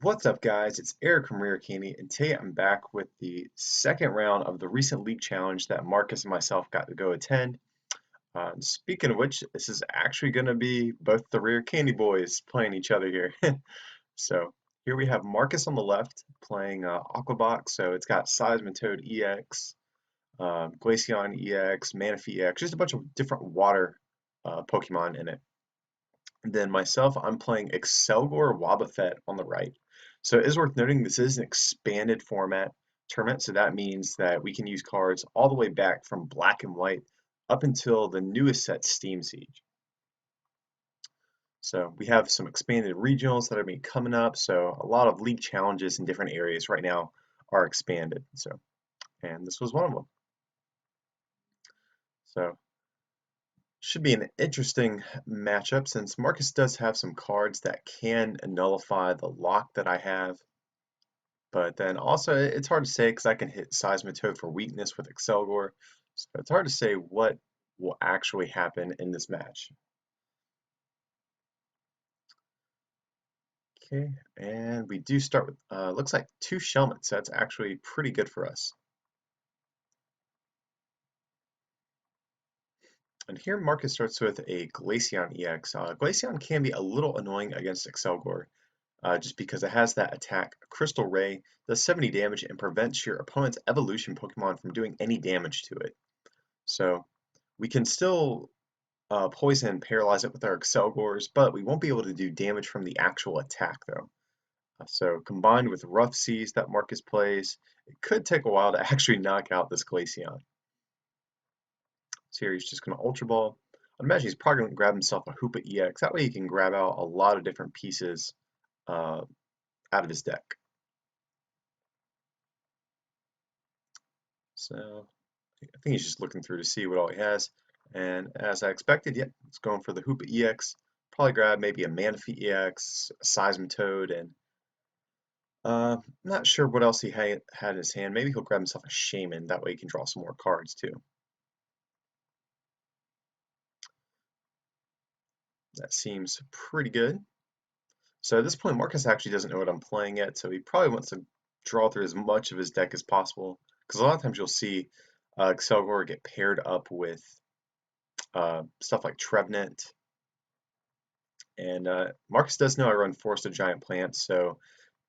What's up, guys? It's Eric from Rare Candy, and today I'm back with the second round of the recent league challenge that Marcus and myself got to go attend. Speaking of which, this is actually going to be both the Rare Candy boys playing each other here. So here we have Marcus on the left playing Aquabox. So it's got Seismitoad EX, Glaceon EX, Manaphy EX, just a bunch of different water Pokemon in it. And then myself, I'm playing Accelgor Wobbuffet on the right. So it is worth noting this is an expanded format tournament, so that means that we can use cards all the way back from black and white up until the newest set, Steam Siege. So we have some expanded regionals that are be coming up, so a lot of league challenges in different areas right now are expanded. And this was one of them. So should be an interesting matchup since Marcus does have some cards that can nullify the lock that I have. But then also, it's hard to say because I can hit Seismitoad for weakness with Accelgor. So it's hard to say what will actually happen in this match. Okay, and we do start with, looks like 2 Shelmets. So that's actually pretty good for us. And here Marcus starts with a Glaceon EX. Glaceon can be a little annoying against Accelgor, just because it has that attack Crystal Ray, does 70 damage, and prevents your opponent's evolution Pokemon from doing any damage to it. So we can still poison and paralyze it with our Accelgors, but we won't be able to do damage from the actual attack though. So combined with Rough Seas that Marcus plays, it could take a while to actually knock out this Glaceon. So here he's just going to Ultra Ball. I imagine he's probably going to grab himself a Hoopa EX. That way he can grab out a lot of different pieces out of his deck. So I think he's just looking through to see what all he has. And as I expected, yeah, it's going for the Hoopa EX. Probably grab maybe a Manaphy EX, a Seismitoad, and not sure what else he had in his hand. Maybe he'll grab himself a Shaman. That way he can draw some more cards too. That seems pretty good. So at this point, Marcus actually doesn't know what I'm playing yet, so he probably wants to draw through as much of his deck as possible. Because a lot of times you'll see Accelgor get paired up with stuff like Trevenant. And Marcus does know I run Forest of Giant Plants, so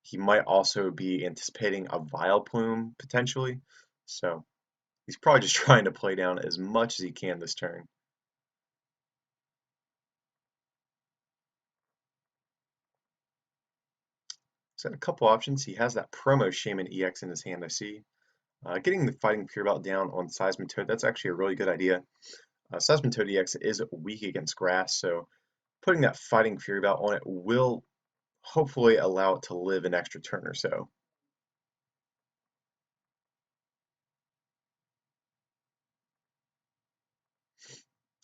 he might also be anticipating a Vileplume potentially. So he's probably just trying to play down as much as he can this turn. He's got a couple options. He has that promo Shaman EX in his hand, I see. Getting the Fighting Fury Belt down on Seismitoad, that's actually a really good idea. Seismitoad EX is weak against grass, so putting that Fighting Fury Belt on it will hopefully allow it to live an extra turn or so.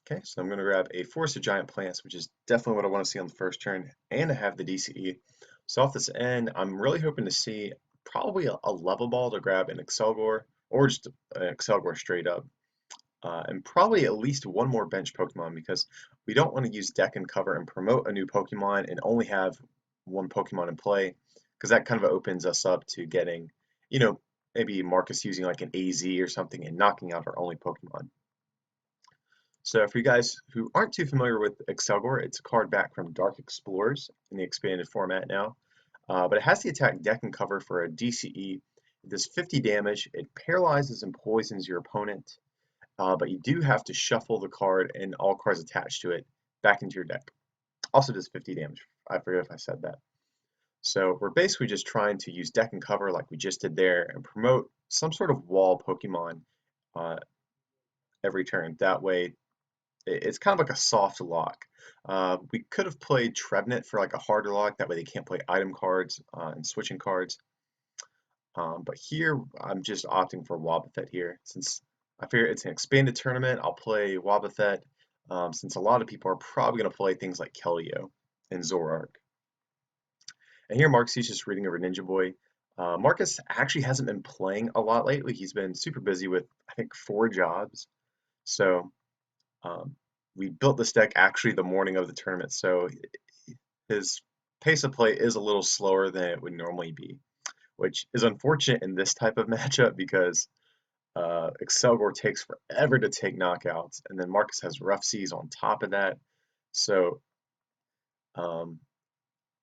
Okay, so I'm going to grab a Force of Giant Plants, which is definitely what I want to see on the first turn, and I have the DCE. So off this end, I'm really hoping to see probably a level ball to grab an Accelgor, or just an Accelgor straight up. And probably at least one more bench Pokemon because we don't want to use deck and cover and promote a new Pokemon and only have one Pokemon in play because that kind of opens us up to getting, maybe Marcus using like an AZ or something and knocking out our only Pokemon. So for you guys who aren't too familiar with Accelgor, it's a card back from Dark Explorers in the expanded format now. But it has the attack deck and cover for a DCE. It does 50 damage. It paralyzes and poisons your opponent. But you do have to shuffle the card and all cards attached to it back into your deck. Also does 50 damage. I forget if I said that. So we're basically just trying to use deck and cover like we just did there and promote some sort of wall Pokemon every turn. That way it's kind of like a soft lock. We could have played Trevenant for like a harder lock. That way they can't play item cards and switching cards. But here I'm just opting for Wobbuffet here since I figure it's an expanded tournament. I'll play Wobbuffet since a lot of people are probably going to play things like Keldeo and Zoroark. And here Marcus is just reading over Ninja Boy. Marcus actually hasn't been playing a lot lately. He's been super busy with, I think, 4 jobs. So we built this deck actually the morning of the tournament. So his pace of play is a little slower than it would normally be, which is unfortunate in this type of matchup because Accelgor takes forever to take knockouts, and then Marcus has rough seas on top of that. So um,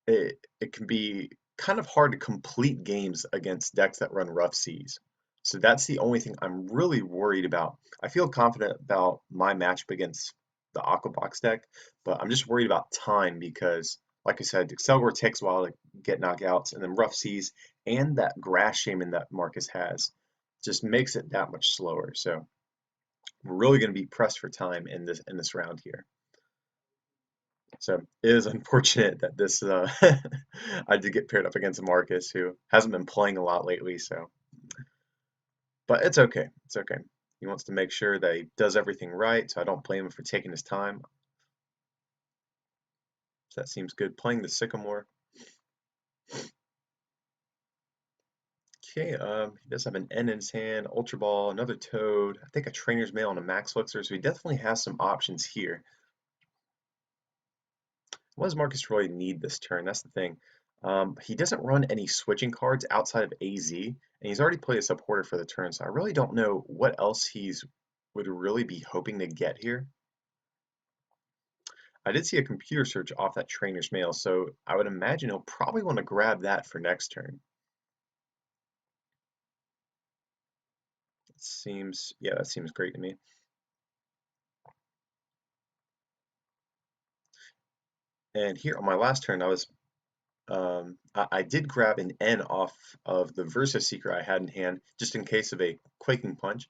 it can be kind of hard to complete games against decks that run rough seas. So that's the only thing I'm really worried about. I feel confident about my matchup against the Aquabox deck, but I'm just worried about time because, like I said, Accelgor takes a while to get knockouts, and then rough seas and that grass shaman that Marcus has just makes it that much slower. So we're really going to be pressed for time in this round here. So it is unfortunate that this I did get paired up against Marcus, who hasn't been playing a lot lately. So, but it's okay. It's okay. He wants to make sure that he does everything right, so I don't blame him for taking his time. So that seems good. Playing the Sycamore. Okay, he does have an N in his hand, Ultra Ball, another Toad, I think a Trainer's Mail and a Max Elixir, so he definitely has some options here. What does Marcus really need this turn? That's the thing. He doesn't run any switching cards outside of AZ, and he's already played a supporter for the turn, so I really don't know what else he's would really be hoping to get here. I did see a computer search off that Trainer's Mail, so I would imagine he'll probably want to grab that for next turn. It seems, yeah, that seems great to me. And here on my last turn, I did grab an N off of the Versa Seeker I had in hand, just in case of a Quaking Punch.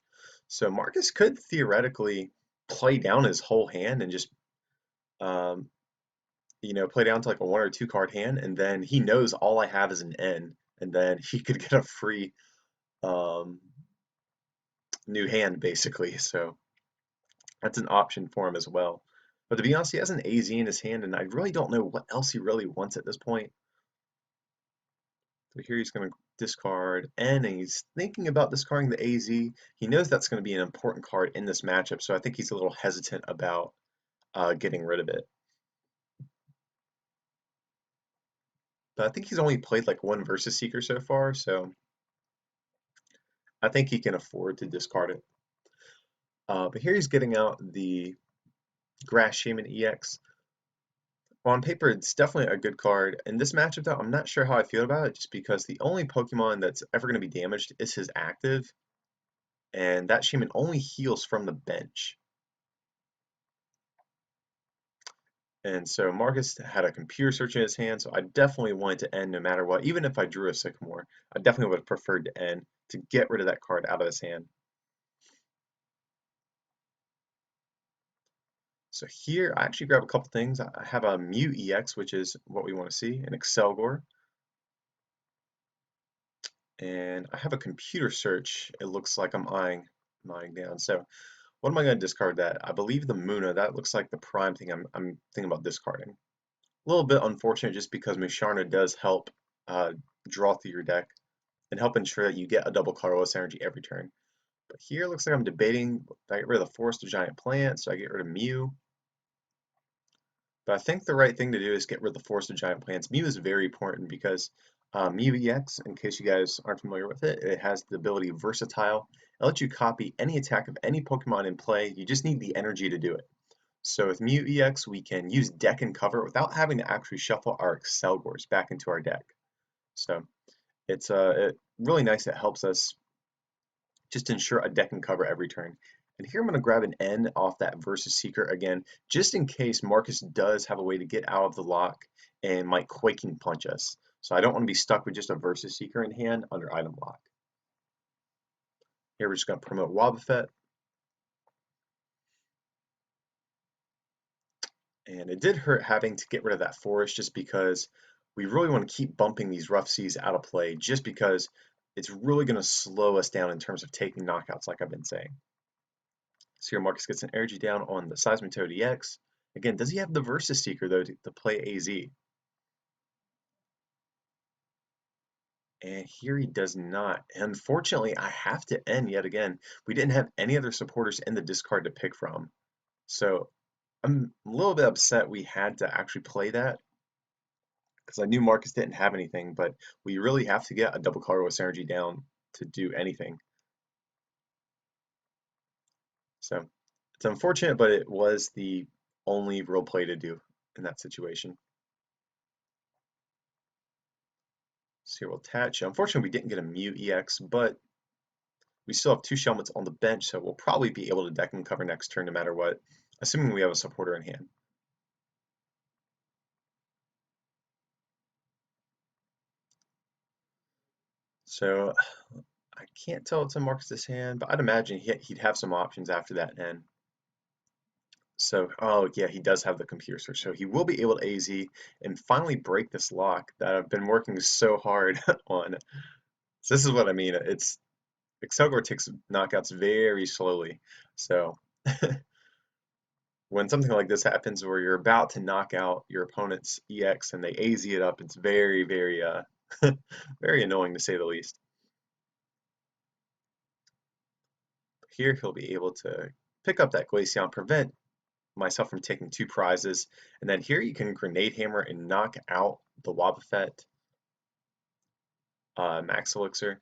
So Marcus could theoretically play down his whole hand and just, um, play down to like a 1 or 2 card hand, and then he knows all I have is an N, and then he could get a free um, new hand basically. So that's an option for him as well. But to be honest, he has an AZ in his hand, and I really don't know what else he really wants at this point. So here he's going to discard N, and he's thinking about discarding the AZ. He knows that's going to be an important card in this matchup, so I think he's a little hesitant about getting rid of it. But I think he's only played like one Versus Seeker so far, so I think he can afford to discard it. But here he's getting out the Grass Shaman EX. On paper, it's definitely a good card. In this matchup, though, I'm not sure how I feel about it, just because the only Pokemon that's ever going to be damaged is his active, and that Shaman only heals from the bench. And so Marcus had a computer search in his hand, so I definitely wanted to end no matter what. Even if I drew a Sycamore, I definitely would have preferred to end to get rid of that card out of his hand. So here, I actually grab a couple things. I have a Mew EX, which is what we want to see, an Accelgor. And I have a computer search. It looks like I'm eyeing down. So what am I going to discard that? I believe the Muna, that looks like the prime thing I'm thinking about discarding. A little bit unfortunate just because Musharna does help draw through your deck and help ensure that you get a double colorless energy every turn. But here it looks like I'm debating, do I get rid of the Forest of Giant Plants? Do I get rid of Mew? But I think the right thing to do is get rid of the Forest of Giant Plants. Mew is very important because Mew EX, in case you guys aren't familiar with it, it has the ability Versatile. It lets you copy any attack of any Pokemon in play. You just need the energy to do it. So with Mew EX, we can use deck and cover without having to actually shuffle our Accelgors back into our deck. So it's really nice. It helps us just ensure a deck and cover every turn. And here I'm going to grab an N off that Versus Seeker again, just in case Marcus does have a way to get out of the lock and might Quaking Punch us. So I don't want to be stuck with just a Versus Seeker in hand under item lock. Here we're just going to promote Wobbuffet. And it did hurt having to get rid of that Forest just because we really want to keep bumping these rough seas out of play just because it's really going to slow us down in terms of taking knockouts like I've been saying. So here Marcus gets an energy down on the Seismitoad EX. Again, does he have the Versus Seeker though to play AZ? And here he does not. Unfortunately, I have to end yet again. We didn't have any other supporters in the discard to pick from. So I'm a little bit upset we had to actually play that. because I knew Marcus didn't have anything, but we really have to get a double colorless energy down to do anything. So it's unfortunate, but it was the only real play to do in that situation. So here we'll attach. Unfortunately, we didn't get a Mew EX, but we still have two Shelmets on the bench, so we'll probably be able to deck and cover next turn no matter what, assuming we have a supporter in hand. So I can't tell it's in Marcus's hand, but I'd imagine he'd have some options after that end. So, oh yeah, he does have the computer search, so he will be able to AZ and finally break this lock that I've been working so hard on. So this is what I mean. It's Accelgor takes knockouts very slowly. So when something like this happens where you're about to knock out your opponent's EX and they AZ it up, it's very, very very annoying to say the least. Here he'll be able to pick up that Glaceon, prevent myself from taking two prizes, and then here you can Grenade Hammer and knock out the Wobbuffet Max Elixir.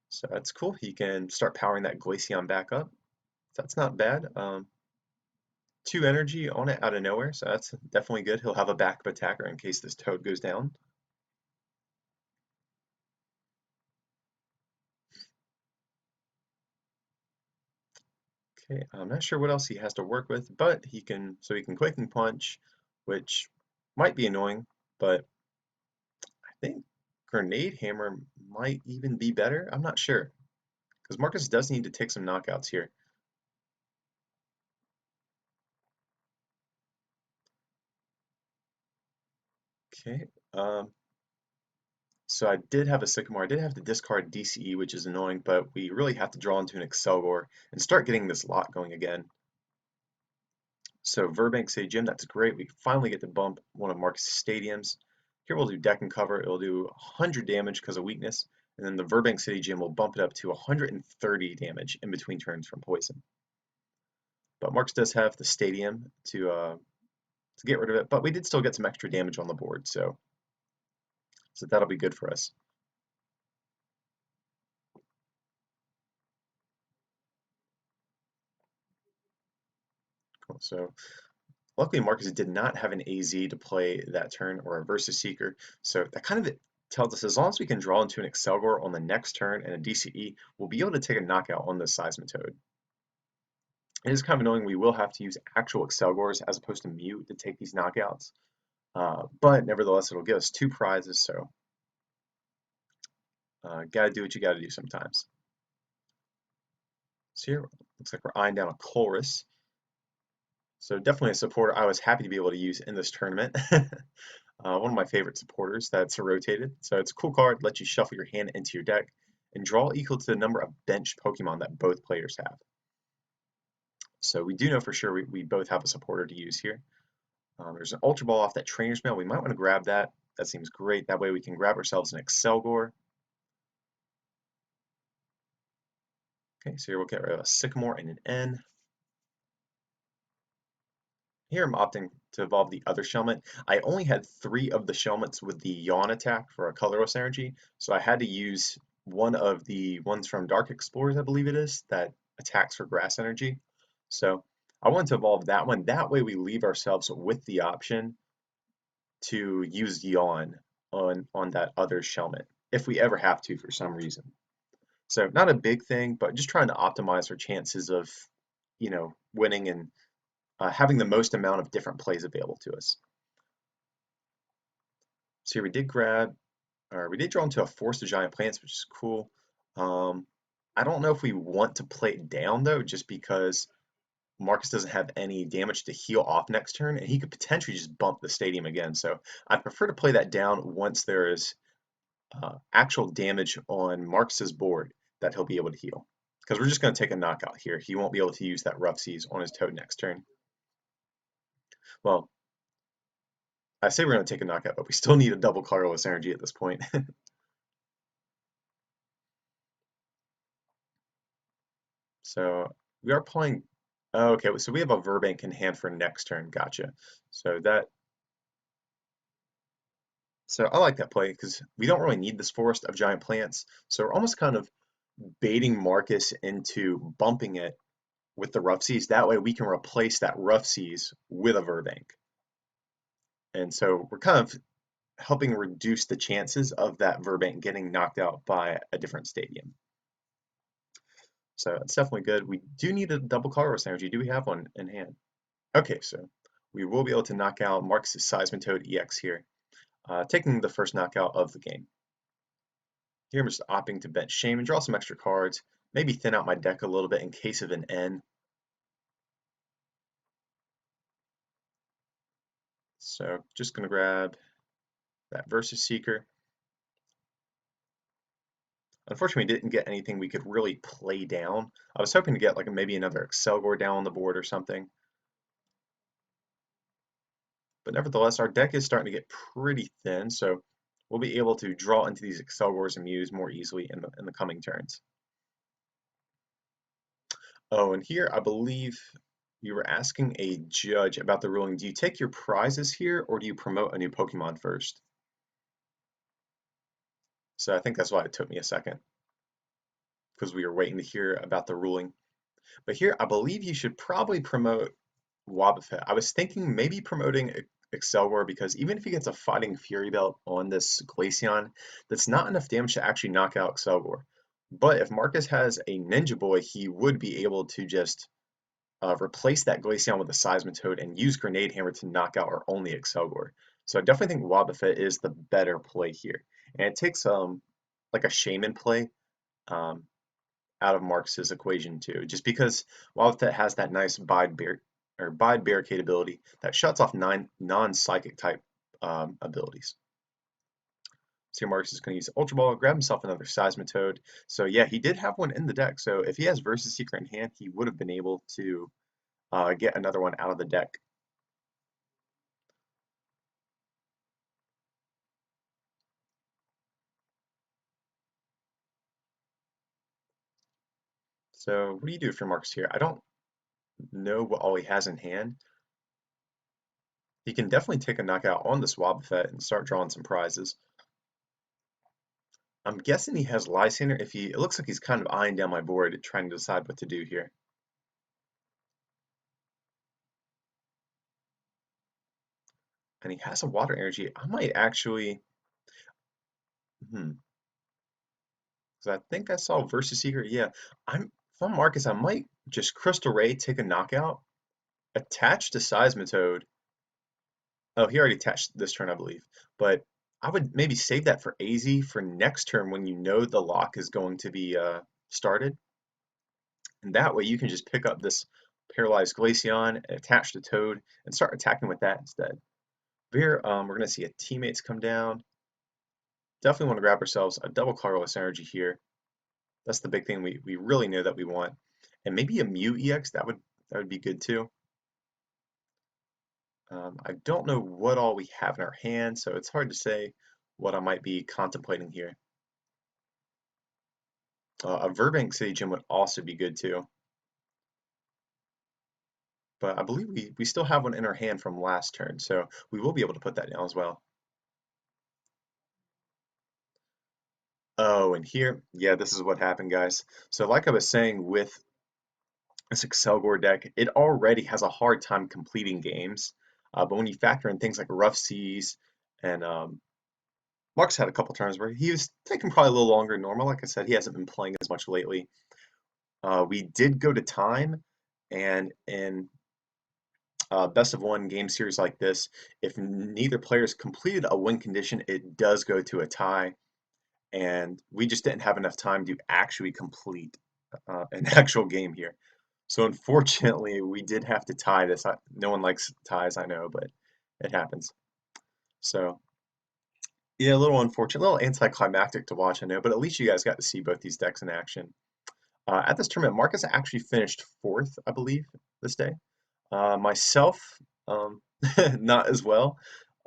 So that's cool. He can start powering that Glaceon back up. That's not bad. Two energy on it out of nowhere, so that's definitely good. He'll have a backup attacker in case this Toad goes down. Okay, I'm not sure what else he has to work with, but he can Quaking Punch, which might be annoying, but I think Grenade Hammer might even be better. I'm not sure, because Marcus does need to take some knockouts here. Okay, so I did have a Sycamore. I did have to discard DCE, which is annoying, but we really have to draw into an Accelgor and start getting this lot going again. So Verbank City Gym, that's great. We finally get to bump one of Marcus' stadiums. Here we'll do deck and cover. It'll do 100 damage because of weakness, and then the Verbank City Gym will bump it up to 130 damage in between turns from poison. But Marcus does have the stadium to get rid of it, but we did still get some extra damage on the board, so that'll be good for us. Cool. So luckily Marcus did not have an AZ to play that turn or a Versus Seeker, so that kind of tells us as long as we can draw into an Accelgor on the next turn and a DCE, we'll be able to take a knockout on this Seismitoad. It is kind of annoying we will have to use actual Accelgors as opposed to Mute to take these knockouts, but nevertheless it'll give us two prizes, so gotta do what you gotta do sometimes. So here, looks like we're eyeing down a Chorus. So definitely a supporter I was happy to be able to use in this tournament. One of my favorite supporters that's rotated. So it's a cool card, lets you shuffle your hand into your deck and draw equal to the number of benched Pokemon that both players have. So we do know for sure we both have a supporter to use here. There's an Ultra Ball off that Trainer's Mail. We might want to grab that. That seems great. That way we can grab ourselves an Accelgor. Okay, so here we'll get rid of a Sycamore and an N. Here I'm opting to evolve the other Shelmet. I only had 3 of the Shelmets with the Yawn attack for a colorless energy, so I had to use one of the ones from Dark Explorers, I believe it is, that attacks for grass energy. So I wanted to evolve that one. That way we leave ourselves with the option to use Yawn on that other Shelmet, if we ever have to for some reason. So not a big thing, but just trying to optimize our chances of, winning and having the most amount of different plays available to us. So here we did draw into a Force of Giant Plants, which is cool. I don't know if we want to play it down though, just because Marcus doesn't have any damage to heal off next turn, and he could potentially just bump the stadium again. So I prefer to play that down once there is actual damage on Marcus's board that he'll be able to heal. Because we're just going to take a knockout here. He won't be able to use that Rough Seas on his Toad next turn. Well, I say we're going to take a knockout, but we still need a double colorless energy at this point. So we are playing. Oh, okay, so we have a Verbank in hand for next turn. Gotcha. So So I like that play because we don't really need this forest of giant plants. So we're almost kind of baiting Marcus into bumping it with the rough seas. That way we can replace that rough seas with a Verbank. And so we're kind of helping reduce the chances of that Verbank getting knocked out by a different stadium. So it's definitely good. We do need a double colorless energy. Do we have one in hand? Okay, so we will be able to knock out Marcus's Seismitoad EX here, taking the first knockout of the game. Here I'm just opting to bench Shame and draw some extra cards, maybe thin out my deck a little bit in case of an N. So just going to grab that Versus Seeker. Unfortunately, we didn't get anything we could really play down. I was hoping to get like maybe another Accelgor down on the board or something. But nevertheless, our deck is starting to get pretty thin, so we'll be able to draw into these Accelgors and Mews more easily in the coming turns. Oh, and here I believe you were asking a judge about the ruling. Do you take your prizes here or do you promote a new Pokemon first? So I think that's why it took me a second, because we were waiting to hear about the ruling. But here I believe you should probably promote Wobbuffet. I was thinking maybe promoting Accelgor because even if he gets a Fighting Fury Belt on this Glaceon, that's not enough damage to actually knock out Accelgor. But if Marcus has a Ninja Boy, he would be able to just replace that Glaceon with a Seismitoad and use Grenade Hammer to knock out our only Accelgor. So I definitely think Wobbuffet is the better play here. And it takes like a Shaman play um, out of Marcus's equation too, just because Wobbuffet has that nice Bide Barricade ability that shuts off 9 non-psychic type abilities. So Marcus is going to use Ultra Ball, grab himself another Seismitoad. So yeah, he did have one in the deck. So if he has Versus Seeker in hand, he would have been able to get another one out of the deck. So what do you do for Marcus here? I don't know what all he has in hand. He can definitely take a knockout on this Wobbuffet and start drawing some prizes. I'm guessing he has Lysander. It looks like he's kind of eyeing down my board, trying to decide what to do here. And he has a water energy. I might actually, because I think I saw Versus Seeker. Yeah, if I'm Marcus, I might just Crystal Ray, take a knockout, attach to Seismitoad. Oh, he already attached this turn, I believe. But I would maybe save that for AZ for next turn when you know the lock is going to be started. And that way you can just pick up this paralyzed Glaceon and attach the Toad and start attacking with that instead. Here, we're going to see a teammates come down. Definitely want to grab ourselves a double colorless energy here. That's the big thing we really know that we want. And maybe a Mew EX, that would be good too. I don't know what all we have in our hand, so it's hard to say what I might be contemplating here. A Verbank City Gym would also be good too. But I believe we still have one in our hand from last turn, so we will be able to put that down as well. Oh, and here, yeah, this is what happened, guys. So like I was saying with this Accelgor deck, it already has a hard time completing games. But when you factor in things like Rough Seas and Mark's had a couple turns where he was taking probably a little longer than normal. Like I said, he hasn't been playing as much lately. We did go to time, and in best of one game series like this, if neither player's completed a win condition, it does go to a tie. And we just didn't have enough time to actually complete an actual game here. So unfortunately, we did have to tie this. No one likes ties, I know, but it happens. So yeah, a little unfortunate, a little anticlimactic to watch, I know, but at least you guys got to see both these decks in action. At this tournament, Marcus actually finished fourth, I believe, this day. Myself, um, not as well.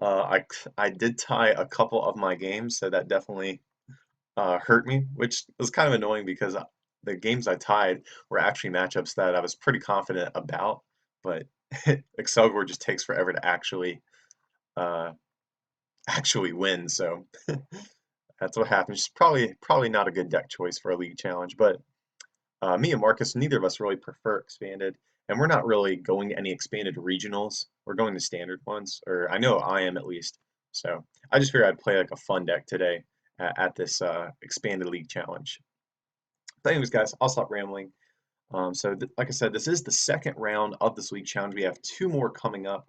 I did tie a couple of my games, so that definitely hurt me, which was kind of annoying because the games I tied were actually matchups that I was pretty confident about, but Excelgor just takes forever to actually uh, actually win. So that's what happens. It's probably not a good deck choice for a league challenge, but me and Marcus, neither of us really prefer expanded, and we're not really going to any expanded regionals. We're going to standard ones, or I know I am at least. So I just figured I'd play like a fun deck today at this expanded league challenge. But anyways, guys, I'll stop rambling. Like I said, this is the second round of this league challenge. We have two more coming up.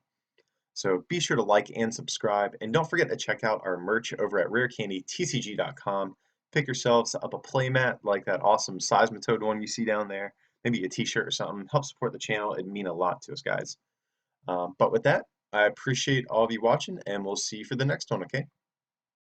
So be sure to like and subscribe, and don't forget to check out our merch over at rarecandytcg.com. Pick yourselves up a playmat like that awesome Seismitoad one you see down there, maybe a t-shirt or something. Help support the channel. It'd mean a lot to us, guys. But with that, I appreciate all of you watching, and we'll see you for the next one, okay?